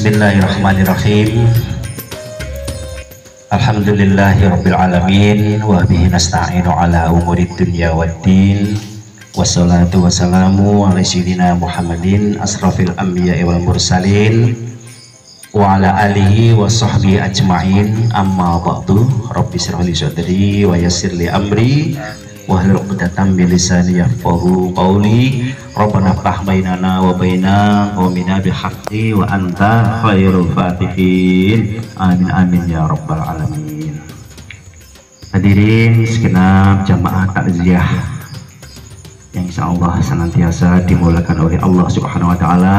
Bismillahirrahmanirrahim. Alhamdulillahirabbil alamin wa bihi nasta'inu ala umurid dunya waddin. Wassalatu wassalamu ala sayyidina Muhammadin asrafil anbiya'i wal mursalin wa ala alihi wa sahbihi ajma'in. Amma ba'du. Rabbi shrah li sadri wa yassir li amri wahlul 'uqdatam min lisani yafqahu qawli. Rabbana ftah bainana wa baina qaumina bil haqqi wa anta khairul fatihin. Amin amin ya rabbal alamin. Hadirin segenap jamaah takziah yang insyaallah senantiasa dimulakan oleh Allah Subhanahu wa taala.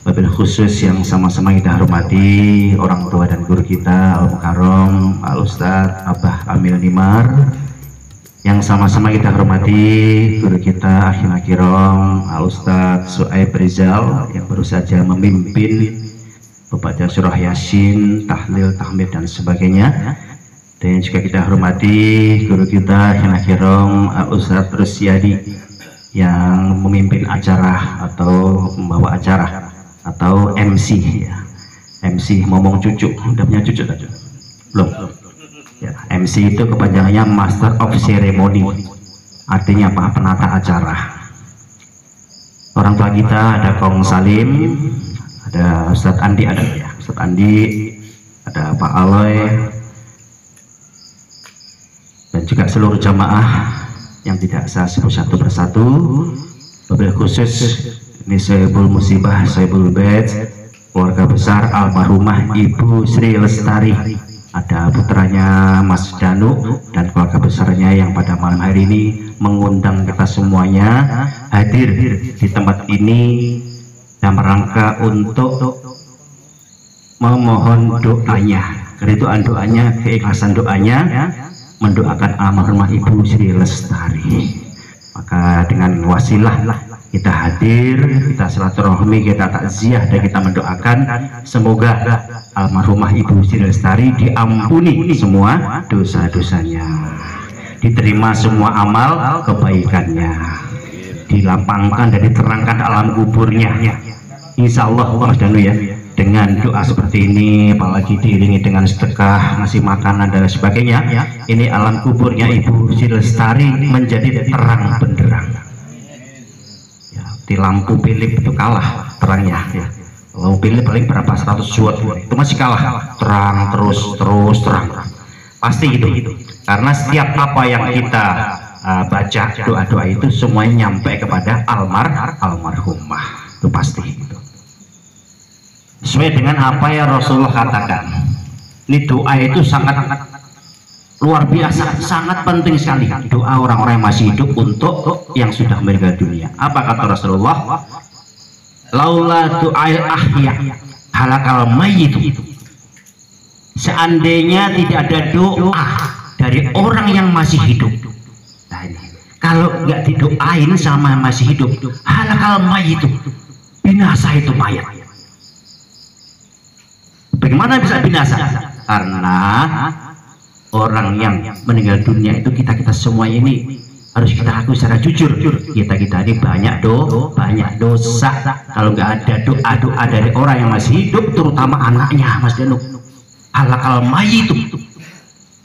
Wabil khusus yang sama-sama kita hormati orang tua dan guru kita Al Mukarram Al Ustadz Abah Amil Nimar, yang sama-sama kita hormati guru kita Akhil Akiram Al Ustadz Su'aib Rizal yang baru saja memimpin membaca surah Yasin, tahlil, tahmid dan sebagainya. Dan juga kita hormati guru kita Akhil Akiram Al Ustadz Rusyadi yang memimpin acara atau membawa acara atau MC ya. MC ngomong cucu, udah punya cucu tak? Belum. Ya, MC itu kepanjangannya Master of Ceremony, artinya apa? Penata acara. Orang tua kita ada Kong Salim, ada Ustadz Andi, ada ya Ustadz Andi, ada Pak Aloy, dan juga seluruh jamaah yang tidak saya sebut satu persatu. Wabil khusus ini Saibul Musibah, Saibul Bed, keluarga besar almarhumah Ibu Sri Lestari, ada putranya Mas Danu dan keluarga besarnya yang pada malam hari ini mengundang kita semuanya hadir di tempat ini dalam rangka untuk memohon doanya, keriduan doanya, keikhlasan doanya, mendoakan almarhumah Ibu Sri Lestari. Maka dengan wasilah kita hadir, kita silaturahmi, kita takziah, dan kita mendoakan semoga almarhumah Ibu Sri Lestari diampuni semua dosa-dosanya, diterima semua amal kebaikannya, dilapangkan dan diterangkan alam kuburnya. Insya Allah Danu ya, dengan doa seperti ini, apalagi diiringi dengan sedekah, ngasih makanan dan sebagainya, ini alam kuburnya Ibu Sri Lestari menjadi terang benderang. Ya, di lampu Philip itu kalah terangnya ya. Lampu Philip paling berapa 100 watt itu masih kalah, terang terus terang. Pasti gitu. Karena setiap apa yang kita baca doa-doa itu semuanya nyampe kepada almarhumah. Itu pasti gitu. Sesuai dengan apa yang Rasulullah katakan, ini doa itu sangat luar biasa, sangat penting sekali doa orang-orang yang masih hidup untuk yang sudah meninggal dunia. Apa kata Rasulullah? Laula du'ail ahya halakal mayyit. Seandainya tidak ada doa dari orang yang masih hidup, nah ini, kalau nggak didoain sama yang masih hidup, halakal mayyit, binasa itu mayat. Bagaimana bisa binasa? Karena orang yang meninggal dunia itu kita semua ini harus kita akui secara jujur. Kita ini banyak dosa. Kalau nggak ada doa dari orang yang masih hidup, terutama anaknya Mas Danu, halakal mayit itu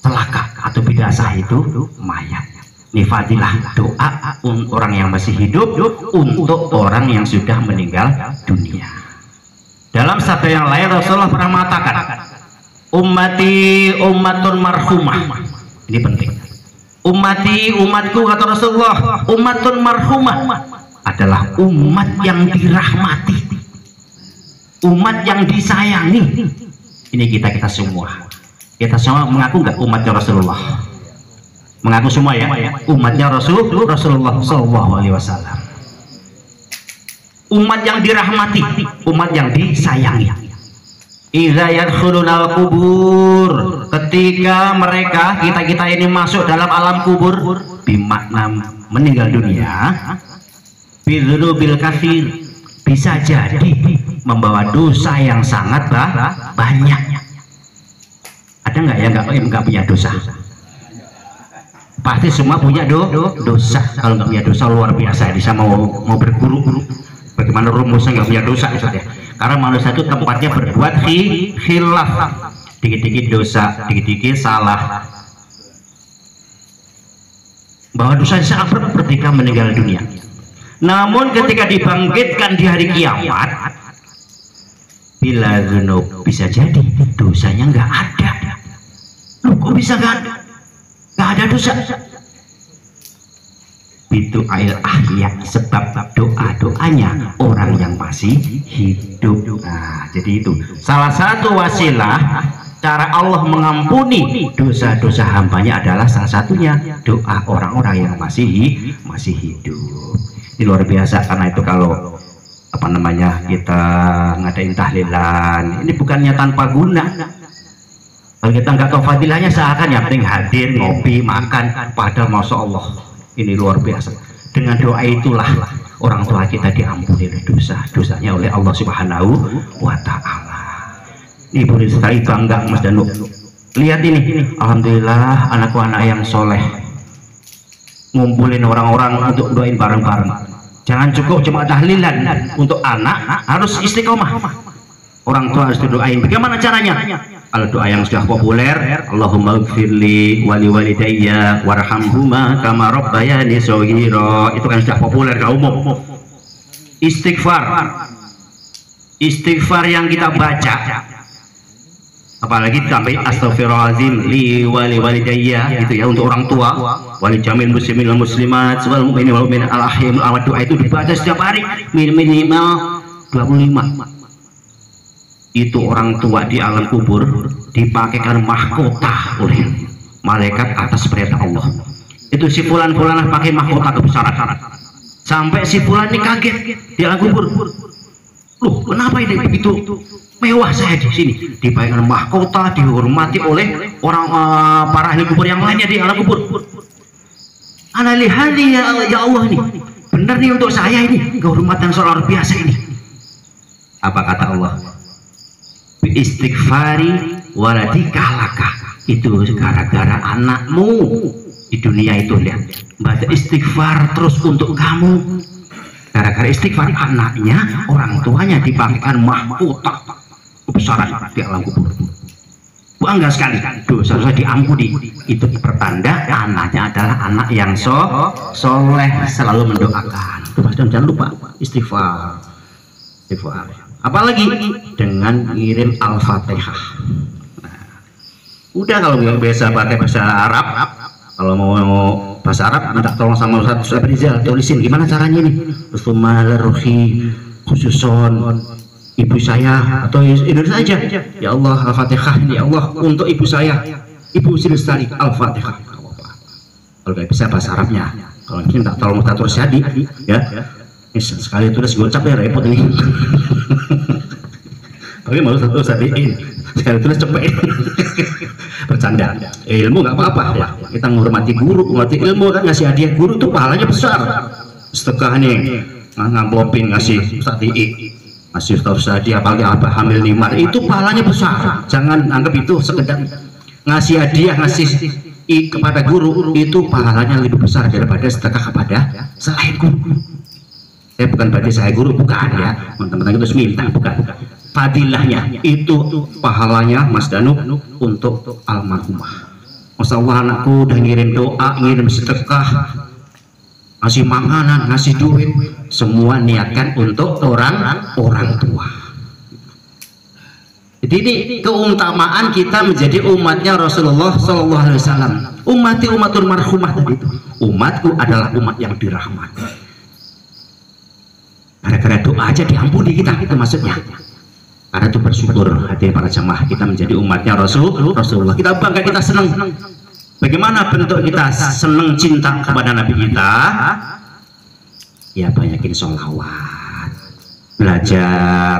celaka atau binasa itu mayat. Ini fadilah doa orang yang masih hidup untuk orang yang sudah meninggal dunia. Dalam sabda yang lain Rasulullah pernah mengatakan, ummati ummatun marhumah. Ini penting. Ummati, umatku, kata Rasulullah, ummatun marhumah adalah umat yang dirahmati, umat yang disayangi. Ini kita semua. Kita semua mengaku nggak umatnya Rasulullah? Mengaku semua ya, umatnya Rasulullah Sallallahu Alaihi Wasallam. Umat yang dirahmati, umat yang disayangi. Idza yadkhulunal kubur, ketika mereka kita ini masuk dalam alam kubur, bimakna meninggal dunia, bidzulubil katsir, bisa jadi membawa dosa yang sangat banyak. Ada nggak ya nggak punya dosa? Pasti semua punya dosa. Kalau nggak punya dosa luar biasa, bisa mau berguru-guru. Bagaimana rumusnya nggak punya dosa ya? Karena manusia itu tempatnya berbuat khilaf, dikit-dikit dosa, dikit-dikit salah. Bahwa dosa sangat berat ketika meninggal dunia. Namun ketika dibangkitkan di hari kiamat, bila dzunub, bisa jadi dosanya nggak ada. Loh, kok bisa nggak ada? Nggak ada dosa. Itu ail ahya, sebab doa-doanya orang yang masih hidup. Nah, jadi itu salah satu wasilah cara Allah mengampuni dosa-dosa hambanya adalah salah satunya doa orang-orang yang masih hidup. Ini luar biasa. Karena itu kalau apa namanya kita ngadain tahlilan, ini bukannya tanpa guna. Kalau kita nggak tahu fadilahnya, seakan yang penting hadir, ngopi, makan. Padahal masya Allah, ini luar biasa. Dengan doa itulah orang tua kita diampuni oleh dosanya oleh Allah Subhanahu wa Ta'ala. Ini boleh sekali bangga Mas Danu. Lihat ini, alhamdulillah anakku anak yang soleh. Ngumpulin orang-orang untuk doain bareng-bareng. Jangan cukup cuma tahlilan, untuk anak harus istiqomah. Orang tua harus didoain. Bagaimana caranya? Kalau doa yang sudah populer, Allahumma ighfirli wali walidayya warhamhuma kama rabbayani shaghira, itu kan sudah populer ke umum. Istighfar yang kita baca, apalagi sampai astaghfirullahaladzim li wali walidayya, itu ya untuk orang tua, wali jamil muslimin wal muslimat wal mu'minin wal mu'minat al ahyam. Doa itu dibaca setiap hari minimal 25. Itu orang tua di alam kubur dipakaikan mahkota oleh malaikat atas perintah Allah. Itu si fulan-fulanah pakai mahkota kebesaran, sampai si fulan ini kaget di alam kubur. Loh, kenapa ini begitu mewah saya di sini? Dipakaikan mahkota, dihormati oleh orang para ahli kubur yang lainnya di alam kubur. Ana lihadi ya Allah, ini benar nih untuk saya, ini kehormatan luar biasa ini. Apa kata Allah? Istighfari waladika laka, itu gara-gara anakmu di dunia itu. Lihat, baca istighfar terus untuk kamu. Gara-gara istighfar anaknya, orang tuanya dipakaikan mahkota kebesaran di alam kubur. Bangga sekali, dosa-dosa diampuni. Itu pertanda anaknya adalah anak yang soleh, selalu mendoakan. Jangan lupa istighfar. Apalagi dengan ngirim Al-Fatihah. Nah, udah kalau nggak biasa pakai bahasa Arab, kalau mau bahasa Arab minta tolong sama Ustaz Rizal, tulisin gimana caranya nih. Bismillahirrahmanirrahim, khususon ibu saya atau Indonesia aja. Ya Allah Al-Fatihah, ya Allah untuk ibu saya, Ibu Sri Lestari, Al-Fatihah. Kalau nggak bisa bahasa Arabnya, kalau minta tolong Ustaz Rizadi, ya. Sekali tulis gue capek repot ini. Tapi mau satu sabiin, sekali tulis cepet. Bercanda. Ilmu nggak apa-apa ya. Kita menghormati guru, menghormati ilmu kan, ngasih hadiah guru tuh pahalanya besar. Sedekah nih, ngamplopin ngasih Ustaz I, ngasih Ustaz hadiah, apalagi abah hamil nimar, itu pahalanya besar. Jangan anggap itu sekedar ngasih hadiah, ngasih kepada guru, itu pahalanya lebih besar daripada sedekah kepada selain guru. Saya bukan berarti saya guru, bukan ya, teman-teman itu minta, bukan. Fadilahnya itu pahalanya Mas Danu untuk almarhumah. Masya Allah, anakku udah ngirim doa, ngirim sedekah, ngasih makanan, ngasih duit, semua niatkan untuk orang tua. Jadi ini keutamaan kita menjadi umatnya Rasulullah SAW. Umatul marhumah tadi itu, umatku adalah umat yang dirahmati. Gara-gara doa aja diampuni kita, itu maksudnya. Karena itu bersyukur hati para jamaah kita menjadi umatnya Rasulullah. Kita bangga, kita senang. Bagaimana bentuk kita senang cinta kepada Nabi kita? Ya banyakin sholawat, belajar,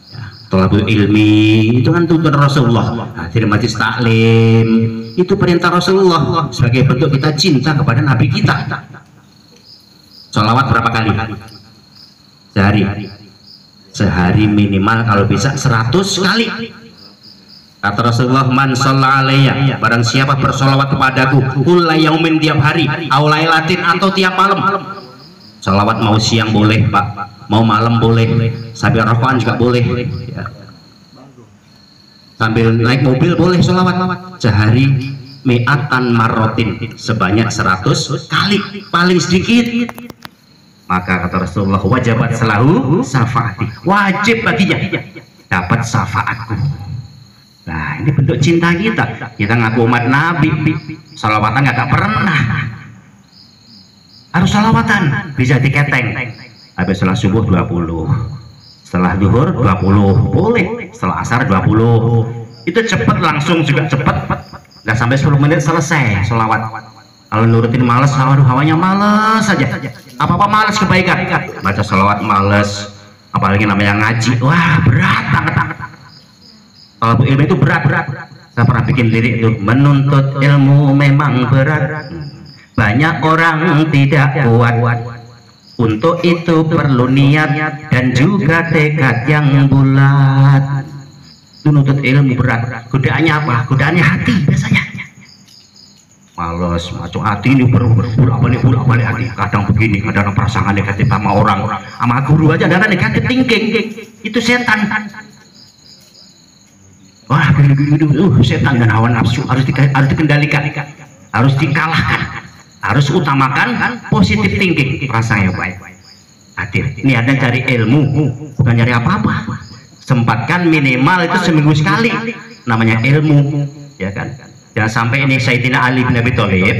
ya, thalabul ilmi, itu kan tuntunan Rasulullah. Hadir majlis taklim, itu perintah Rasulullah sebagai bentuk kita cinta kepada Nabi kita. Sholawat berapa kali? Sehari minimal kalau bisa 100 kali. Kata Rasulullah, man shalla alayya, barang siapa bersolawat kepadaku kulla yaumin, tiap hari, aulailatin atau tiap malam. Salawat mau siang boleh Pak, mau malam boleh, sambil rokokan juga boleh ya. Sambil naik mobil boleh sholawat sehari mi'atan marrotin, sebanyak 100 kali paling sedikit. Maka kata Rasulullah, wajibat salahu syafaati, wajib baginya dapat syafaatku. Nah ini bentuk cinta kita ngaku umat Nabi, sholawatan nggak pernah. Harus sholawatan, bisa diketeng. Habis sholat subuh 20, setelah zuhur 20 boleh, setelah asar 20. Itu cepat, langsung juga cepat, nggak sampai 10 menit selesai sholawat. Kalau nurutin males, hawanya males saja, apa-apa males kebaikan, baca sholawat males, apalagi namanya ngaji, wah berat banget. Kalau ilmu itu berat. Saya pernah bikin lirik itu, menuntut ilmu memang berat, banyak orang tidak kuat, untuk itu perlu niat dan juga tekad yang bulat. Menuntut ilmu berat, godaannya apa? Godaannya hati biasanya. Males, macam hati ini bolak-balik hati. Kadang begini, kadang perasaan negatif sama orang, sama guru aja ada negatif thinking. Itu setan. Wah, setan dan hawa nafsu harus dikendalikan, harus dikalahkan. Harus utamakan positif thinking, perasaan yang baik. Hadir. Ini ada cari ilmu, bukan cari apa-apa. Sempatkan minimal itu seminggu sekali, namanya ilmu, ya kan? Jangan sampai ini Sayyidina Ali bin Abi Thalib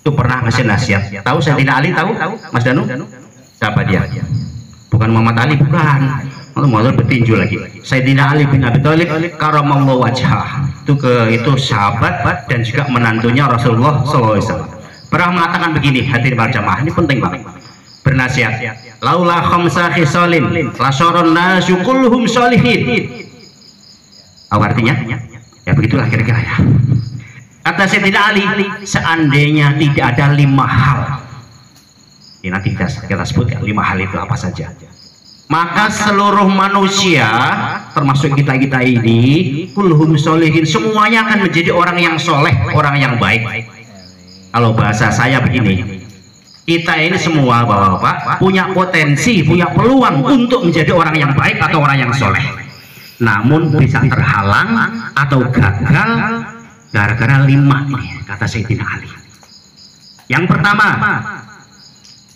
itu pernah ngasih nasihat. Tahu Sayyidina Ali, tahu Mas Danu? Siapa dia? Bukan Muhammad Ali, bukan. Mau bertinju lagi. Sayyidina Ali bin Abi Thalib karamallahu wajhah. Itu sahabat dan juga menantunya Rasulullah SAW. Pernah mengatakan begini, hadirin berjamaah, ini penting banget. Bernasihat, laula khamsa khisalin lasyarun nasu kulluhum sholihin. Apa artinya? Ya begitulah kira-kira ya. Kata Sayyidina Ali, seandainya tidak ada 5 hal, ini nanti kita sebut ya, 5 hal itu apa saja, maka seluruh manusia termasuk kita ini kulluhum sholihin, semuanya akan menjadi orang yang soleh, orang yang baik. Kalau bahasa saya begini, kita ini semua bapak-bapak punya potensi, punya peluang untuk menjadi orang yang baik atau orang yang soleh, namun bisa terhalang atau gagal gara-gara 5 ini, kata Sayyidina Ali. Yang pertama,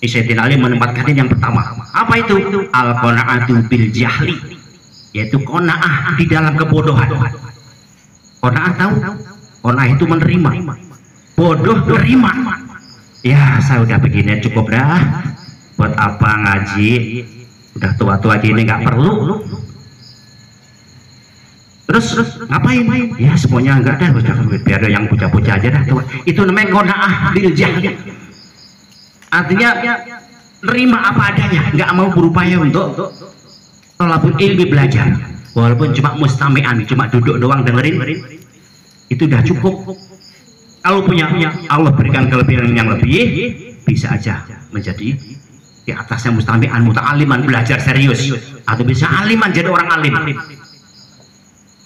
Sayyidina Ali menempatkan ini yang pertama, apa itu? Al-qanaatu bil jahli, yaitu qanaah di dalam kebodohan. Qanaah tahu? Qanaah itu menerima, bodoh terima. Ya saya udah begini cukup dah, buat apa ngaji, udah tua-tua gini nggak perlu. Terus ngapain? Ya semuanya enggak ada, biar ada yang bocah-bocah aja dah tua. Itu namanya qanaah bil jahli, artinya nerima apa adanya, nggak mau berupaya untuk thalabul ilmi, belajar, walaupun cuma mustami'an, cuma duduk doang dengerin, itu udah cukup. Kalau punya Allah berikan kelebihan yang lebih, bisa aja menjadi di atasnya mustami'an, muta'aliman, belajar serius, atau bisa aliman, jadi orang alim.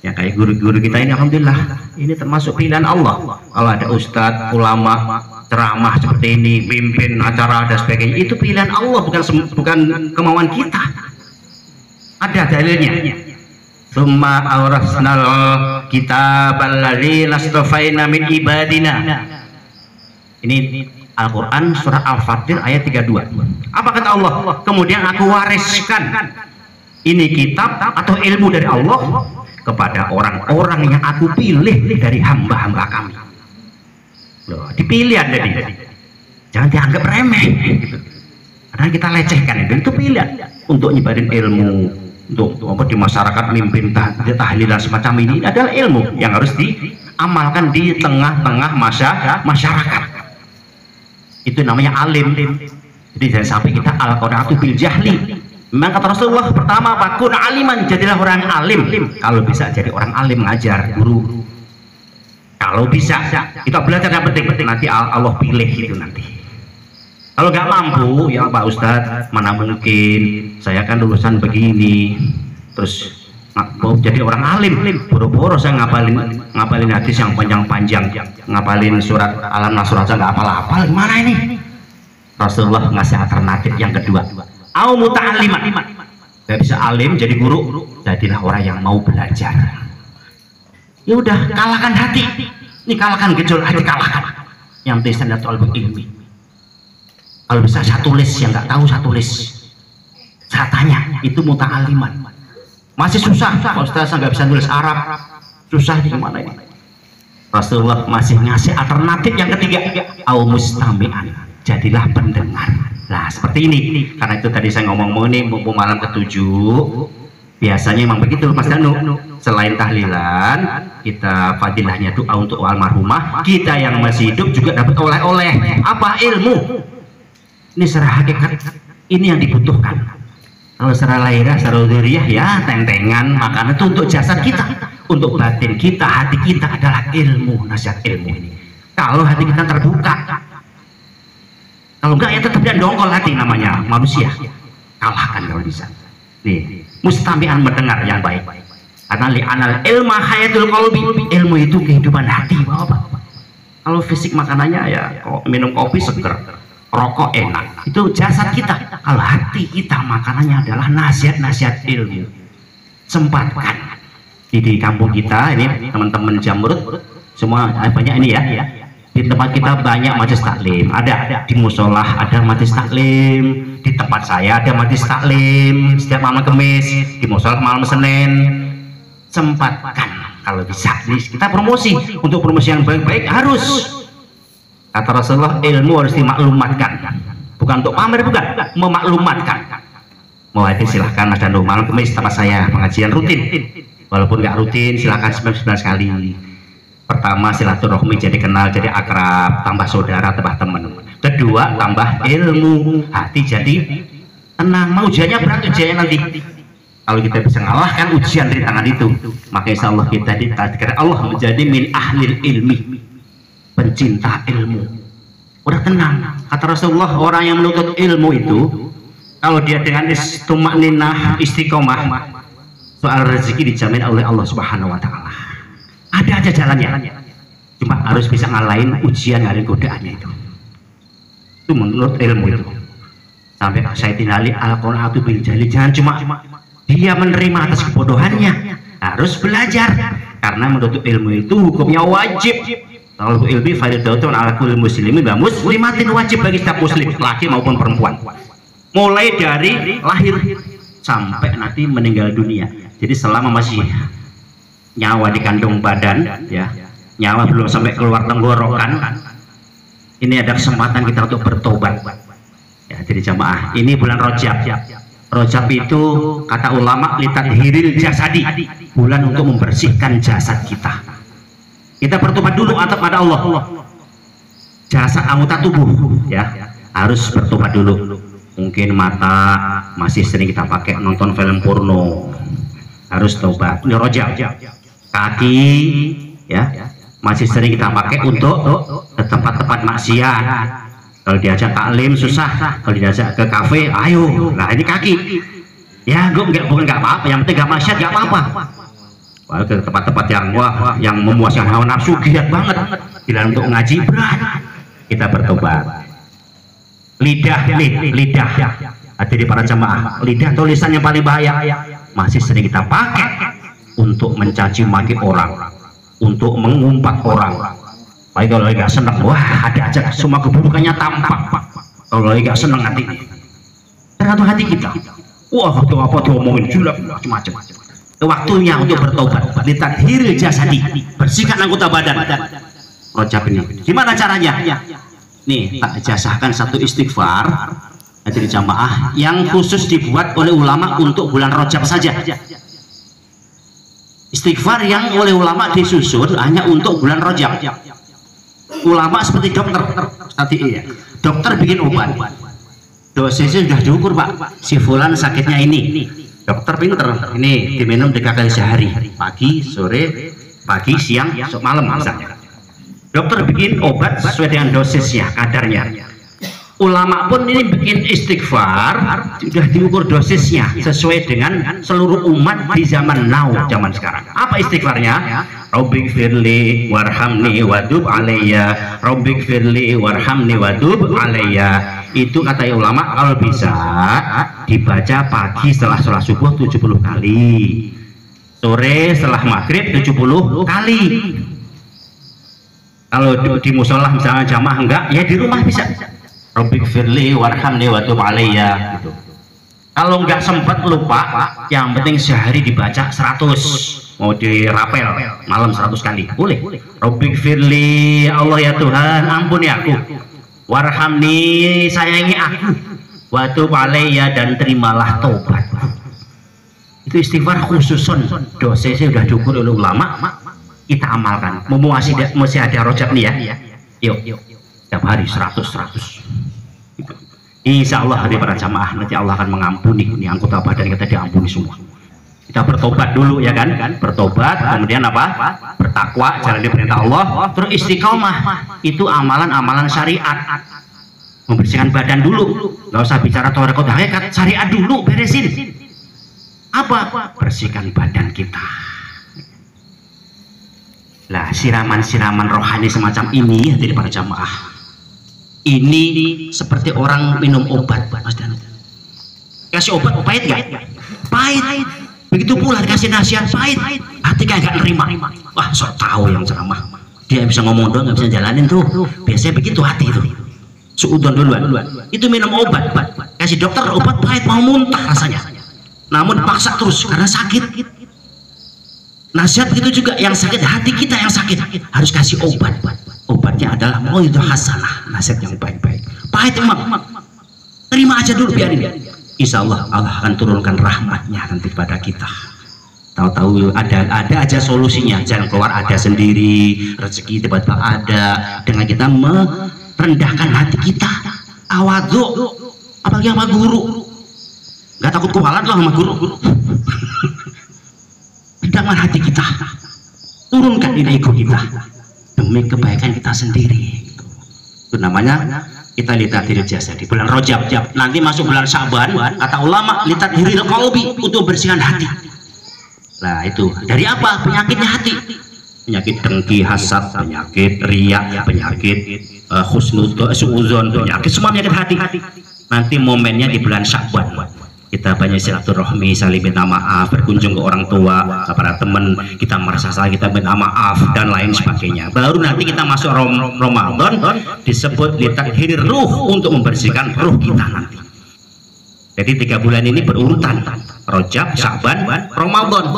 Ya kayak guru-guru kita ini, alhamdulillah ini termasuk pilihan Allah. Kalau ada ustadz, ulama, ceramah seperti ini, pimpin acara dan sebagainya, itu pilihan Allah, bukan kemauan kita. Ada dalilnya. Tsumma awrasnal kitabal ladzi nastafaina min ibadina. Ini Al-Qur'an surah Al-Fatir ayat 32. Apa kata Allah? Kemudian aku wariskan ini kitab atau ilmu dari Allah kepada orang-orang yang aku pilih dari hamba-hamba kami. Loh, dipilih ada tadi. Jangan dianggap remeh gitu. Karena kita lecehkan itu pilihan untuk nyebarin ilmu, untuk di masyarakat, mimpin tahlilan semacam ini adalah ilmu yang harus diamalkan di tengah-tengah masyarakat. Itu namanya alim. Jadi jangan sampai kita al-qanaatu bil jahli. Memang kata Rasulullah pertama, pakun aliman, jadilah orang alim. Kalau bisa jadi orang alim, ngajar, guru. Kalau bisa kita belajar yang penting, nanti Allah pilih itu nanti. Kalau nggak mampu, ya Pak Ustadz, mana mungkin, saya kan lulusan begini, terus mau jadi orang alim, boro-boro saya ngapalin hadis yang panjang-panjang, ngapalin surat Alam Nasr aja nggak hafal-hafal, gimana ini? Rasulullah ngasih alternatif yang kedua, au muta'alliman. Gak bisa alim jadi guru, jadilah orang yang mau belajar. Ya udah, kalahkan hati. Ini kalahkan gejolak hati, kalahkan. Yang penting standar talabul ilmi. Kalau bisa saya tulis, yang nggak tahu saya tulis. Saya tanya, itu muta'alliman. Masih susah, Pak Ustaz, saya nggak bisa nulis Arab. Susah di mana ini? Rasulullah masih ngasih alternatif yang ketiga, au mustami'an, jadilah pendengar. Nah seperti ini, karena itu tadi saya ngomong ini mumpung malam ke-7, biasanya memang begitu Mas Danu. Selain tahlilan, kita fadilahnya doa untuk almarhumah, kita yang masih hidup juga dapat oleh-oleh. Apa? Ilmu. Ini secara hakikat, ini yang dibutuhkan. Kalau secara lahiriah, secara dzurriyyah ya tentengan, makanan itu untuk jasad kita. Untuk batin kita, hati kita adalah ilmu, nasihat ilmu ini. Kalau hati kita terbuka, kalau enggak ya tetap dan dongkol hati, namanya manusia. Kalahkan kalau bisa. Nih, mustami'an, mendengar yang baik. Karena li'anal ilma hayatul qalbi, ilmu itu kehidupan hati, Bapak. Kalau fisik makanannya ya minum kopi seger, rokok enak, itu jasad kita. Kalau hati kita makanannya adalah nasihat-nasihat ilmu. Sempatkan. Di kampung kita ini teman-teman Jamrut semua banyak ini ya, di tempat kita banyak majelis taklim, ada di musola ada majelis taklim, di tempat saya ada majelis taklim setiap malam Kamis, di musola malam Senin. Sempatkan kalau bisa, kita promosi. Untuk promosi yang baik-baik harus, kata Rasulullah, ilmu harus dimaklumatkan, bukan untuk pamer, bukan, memaklumatkan. Mau hadir silahkan Mas Danu, malam Kamis tempat saya pengajian rutin. Walaupun nggak rutin, silakan 9 sekali. Pertama, silaturahmi, jadi kenal, jadi akrab, tambah saudara, tambah teman. Kedua, tambah ilmu, hati jadi tenang. Mau ujiannya berat, ujiannya nanti. Kalau kita bisa ngalahkan ujian dari tangan itu, maka insya Allah kita ditakdirkan Allah menjadi min ahlil ilmi, pencinta ilmu. Udah tenang. Kata Rasulullah, orang yang menuntut ilmu itu, kalau dia dengan tumakninah, istiqomah, soal rezeki dijamin oleh Allah Subhanahu wa Ta'ala. Ada aja jalannya, cuma harus bisa ngalahin ujian, ngalahin godaannya itu. Itu menurut ilmu itu. Sampai Sayyidina Ali al-qanaatu bil jahli, jangan cuma dia menerima atas kebodohannya, harus belajar. Karena menuntut ilmu itu hukumnya wajib. Kalau ilmi fardhatun ala kulli muslimin wa muslimatin, wajib bagi setiap muslim, laki maupun perempuan. Mulai dari lahir sampai nanti meninggal dunia. Jadi selama masih nyawa di kandung badan, ya, nyawa belum sampai keluar tenggorokan, ini ada kesempatan kita untuk bertobat. Ya, jadi jamaah, ini bulan Rajab. Rajab itu kata ulama litadhiril jasadi, bulan untuk membersihkan jasad kita. Kita bertobat dulu kepada Allah. Jasad anggota tubuh, ya, harus bertobat dulu. Mungkin mata masih sering kita pakai nonton film porno, harus tobat. Ini Rajab. Kaki ya masih sering kita pakai untuk ke tempat-tempat maksiat. Kalau diajak taklim susah, kalau diajak ke kafe ayo. Nah ini kaki ya, bukan nggak apa-apa, yang penting nggak maksiat, nggak apa-apa. Kalau ke tempat-tempat yang wah, yang memuaskan hawa nafsu, giat banget. Bila untuk ngaji berat, kita bertobat. Lidah, hati para jamaah, lidah tulisan yang paling bahaya, masih sering kita pakai untuk mencaci maki orang, untuk mengumpat orang. Baik kalau lagi gak senang, wah ada aja semua keburukannya tampak. Kalau lagi gak senang hati, tergantung hati kita. Wah waktu apa diomongin julek macam-macam. Waktunya untuk bertobat. Litadhiril jasadi, bersihkan anggota badan. Rajab ini, gimana caranya? Nih, tak jasahkan satu istighfar jadi jamaah yang khusus dibuat oleh ulama untuk bulan Rajab saja. Istighfar yang oleh ulama disusun hanya untuk bulan Rajab. Ulama seperti dokter tadi ya. Dokter bikin obat. Dosisnya sudah diukur, Pak. Si fulan sakitnya ini. Dokter pinter. Ini diminum 3 kali sehari. Pagi, sore, pagi, siang, malam misalnya. Dokter bikin obat sesuai dengan dosisnya, kadarnya. Ulama pun ini bikin istighfar sudah diukur dosisnya sesuai dengan seluruh umat di zaman now, zaman sekarang. Apa istighfarnya? Rabbik firli warhamni wadub alayya, Rabbik firli warhamni wadub alayya. Itu kata ulama kalau bisa dibaca pagi setelah sholat subuh 70 kali, sore setelah maghrib 70 kali. Kalau di musola misalnya jamaah enggak, ya di rumah bisa. Rabbik firli warhamni wadub alayya gitu. Kalau nggak sempat lupa, yang penting sehari dibaca 100, mau dirapel malam 100 kali boleh. Rabbik firli, Allah ya Tuhan ampuni aku, warhamni sayangi aku, wadub alayya dan terimalah tobat. Itu istighfar khususon dosanya sudah diukur oleh ulama, kita amalkan. Masih ada rojab nih ya, yuk setiap hari 100. Insya Allah hari para jamaah nanti Allah akan mengampuni. Ini anggota badan kita diampuni semua. Kita bertobat dulu ya kan, bertobat, kemudian apa? Bertakwa, jalan di perintah Allah, terus istiqomah. Itu amalan-amalan syariat. Membersihkan badan dulu, nggak usah bicara tarekat hakikat, syariat dulu beresin. Apa? Bersihkan badan kita. Lah siraman-siraman rohani semacam ini dari para jamaah. Ini seperti orang minum obat, Mas Dan. Kasih obat pahit nggak? Pahit. Begitu pula dikasih nasihat pahit, hati kayak nggak nerima. Wah, sok tahu yang ceramah. Dia bisa ngomong doang, nggak bisa jalanin tuh. Biasanya begitu hati itu. Suudon duluan. Itu minum obat, kasih dokter obat pahit, mau muntah rasanya. Namun paksa terus karena sakit. Nasihat begitu juga, yang sakit hati kita yang sakit harus kasih obat. Obatnya adalah mauidhah hasanah, nasihat yang baik-baik. Pahit emang, terima aja dulu, biarin. Insya Allah Allah akan turunkan rahmatnya nanti pada kita. Tahu-tahu ada aja solusinya, jalan keluar ada sendiri, rezeki tiba-tiba ada dengan kita merendahkan hati kita. Awadhu, apalagi sama guru, nggak takut kualat loh sama guru. Rendahkan hati kita, turunkan nilai ego kita demi kebaikan kita sendiri. Itu namanya kita lihat diri jasa di bulan Rajab. Nanti masuk bulan Syaban, kata ulama lihat diri qalbi, untuk bersihkan hati. Nah itu dari apa? Penyakitnya hati, penyakit dengki, hasad, penyakit riya, penyakit suudzon, penyakit semua penyakit hati. Nanti momennya di bulan Syaban. Kita banyak silaturahmi, saling minta maaf, berkunjung ke orang tua, ke para teman, kita merasa salah, kita minta maaf dan lain sebagainya. Baru nanti kita masuk Ramadan, disebut litathir ruh, untuk membersihkan ruh kita nanti. Jadi 3 bulan ini berurutan, Rajab, Syaban, Ramadan.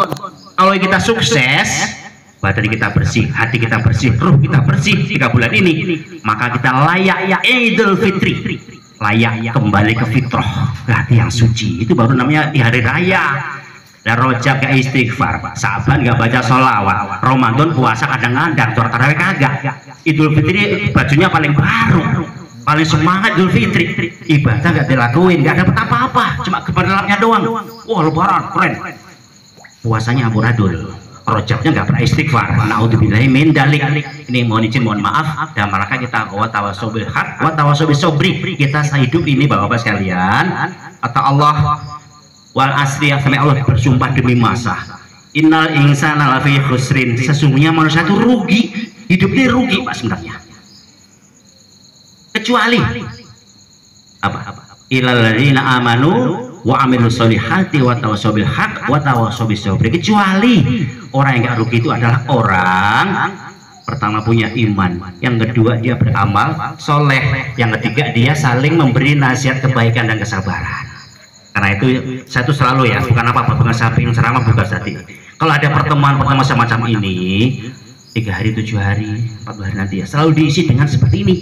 Kalau kita sukses, badan kita bersih, hati kita bersih, ruh kita bersih 3 bulan ini, maka kita layak Idul Fitri, layak kembali ke fitrah, ke hati yang suci. Itu baru namanya di hari raya. Dan Rajab gak istighfar, Syaban gak baca sholawat, Ramadan puasa kadang-kadang, tarawih kagak. Idul Fitri bajunya paling baru, paling semangat. Idul Fitri ibadah gak dilakuin, gak dapat apa-apa, cuma keberdalamnya doang. Wah lebaran keren, puasanya amburadul. Rajabnya nggak pernah istighfar. Naudzubillahi min dalik. Ini mohon izin, mohon maaf, dan maka kita wa tawasobil haq wa tawasobil sobri. Kita hidup ini bapak-bapak sekalian, kata Allah wal asri, sampai Allah bersumpah demi masa, innal insana lafi khusrin, sesungguhnya manusia itu rugi, hidup ini rugi pak sebenarnya, kecuali apa? Ilal ladzina amanu wa amilus solihati wa tawasobil haq wa tawasobis sobri. Kecuali orang yang gak rugi itu adalah orang pertama punya iman, yang kedua dia beramal soleh, yang ketiga dia saling memberi nasihat kebaikan dan kesabaran. Karena itu saya tuh selalu ya, bukan apa-apa, bukan saya ingin ceramah, bukan tadi. Kalau ada pertemuan semacam ini 3 hari, 7 hari, 4 hari nanti ya, selalu diisi dengan seperti ini.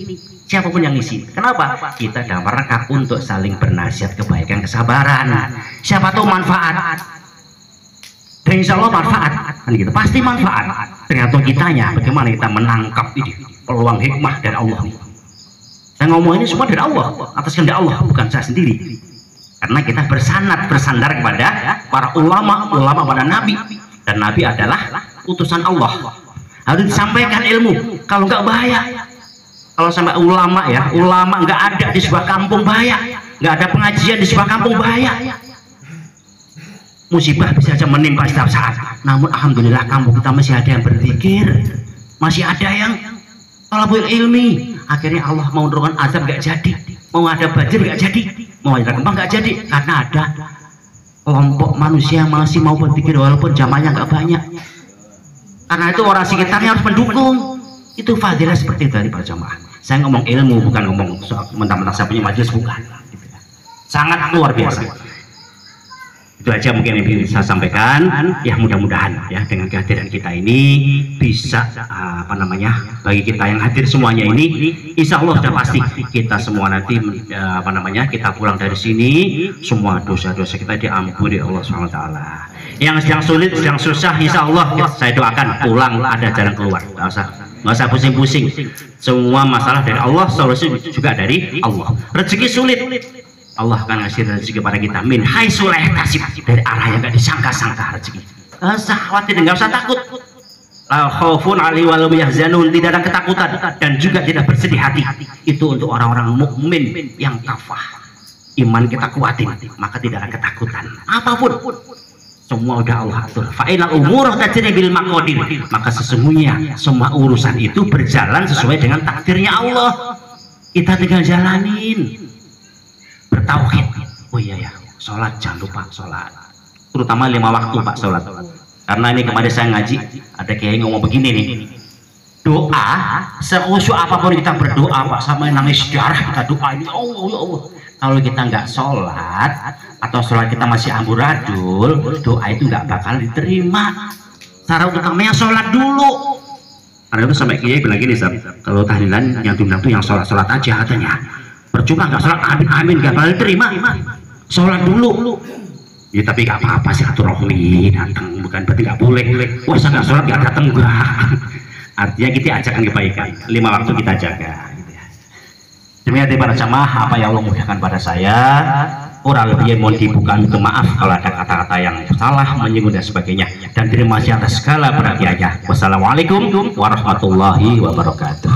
Siapapun yang isi. Kenapa? Kita dalam rangka untuk saling bernasihat kebaikan, kesabaran. Siapa tahu manfaat. Dan insya Allah manfaat. Kan gitu. Pasti manfaat. Tergantung kitanya. Bagaimana kita menangkap ini peluang hikmah dari Allah. Saya ngomong ini semua dari Allah, atas kehendak Allah, bukan saya sendiri. Karena kita bersandar kepada para ulama pada Nabi. Dan Nabi adalah utusan Allah. Harus disampaikan ilmu. Kalau nggak bahaya. Kalau sampai ulama ya, ulama nggak ada di sebuah kampung bahaya, nggak ada pengajian di sebuah kampung bahaya. Musibah bisa saja menimpa setiap saat. Namun alhamdulillah kampung kita masih ada yang berzikir, masih ada yang talabul ilmi. Akhirnya Allah mau menurunkan azab nggak jadi, mau ada banjir nggak jadi, mau ada gempa nggak jadi, karena ada kelompok manusia masih mau berzikir walaupun jamaahnya nggak banyak. Karena itu orang sekitarnya harus mendukung. Itu fadilah seperti itu dari para jamaah. Saya ngomong ilmu, bukan ngomong soal mentang-mentang saya punya majelis, bukan. Sangat luar biasa. Itu aja mungkin yang bisa saya sampaikan. Ya mudah-mudahan ya dengan kehadiran kita ini bisa bagi kita yang hadir semuanya ini, insya Allah sudah pasti kita semua nanti kita pulang dari sini semua dosa-dosa kita diampuni Allah SWT. Yang sulit, yang susah, insya Allah saya doakan pulang ada jalan keluar. Nggak usah pusing-pusing. Semua masalah dari Allah, solusi juga dari Allah. Rezeki sulit, Allah akan ngasih rezeki pada kita min haitsu la yahtasib, dari arah yang nggak disangka-sangka rezeki. Nggak usah khawatir, nggak usah takut. La khaufun 'alaihim wa la hum yahzanun, tidak ada ketakutan dan juga tidak bersedih hati. Itu untuk orang-orang mukmin yang kafah. Iman kita kuatin, maka tidak ada ketakutan. Apapun semua udah Allah atur. Fa'inal umur tajri bil maqadir, maka sesungguhnya semua urusan itu berjalan sesuai dengan takdirnya Allah. Kita tinggal jalanin, bertauhid. Oh iya ya, sholat jangan lupa sholat, terutama 5 waktu Pak sholat. Karena ini kemarin saya ngaji, ada kiai ngomong begini nih, doa seusuh apapun kita berdoa Pak, sama nangis darah kita doa ini Allah ya Allah. Kalau kita nggak sholat atau sholat kita masih amburadul, doa itu nggak bakal diterima. Cara utamanya sholat dulu. Karena itu sampai kiai bilang gini, kalau tahlilan yang diundang tuh yang sholat aja katanya. Percuma nggak sholat, amin amin nggak bakal diterima. Sholat dulu. Ya tapi nggak apa-apa sih, silaturahmi datang, bukan berarti nggak boleh. Wah saya nggak sholat nggak datang, enggak. Artinya kita ajarkan kebaikan, 5 waktu kita jaga. Demikian para jamaah, apa yang Allah mudahkan pada saya, kurang lebih mohon dibuka, minta maaf kalau ada kata-kata yang salah, menyinggung dan sebagainya, dan terima kasih atas segala perhatiannya. Wassalamualaikum warahmatullahi wabarakatuh.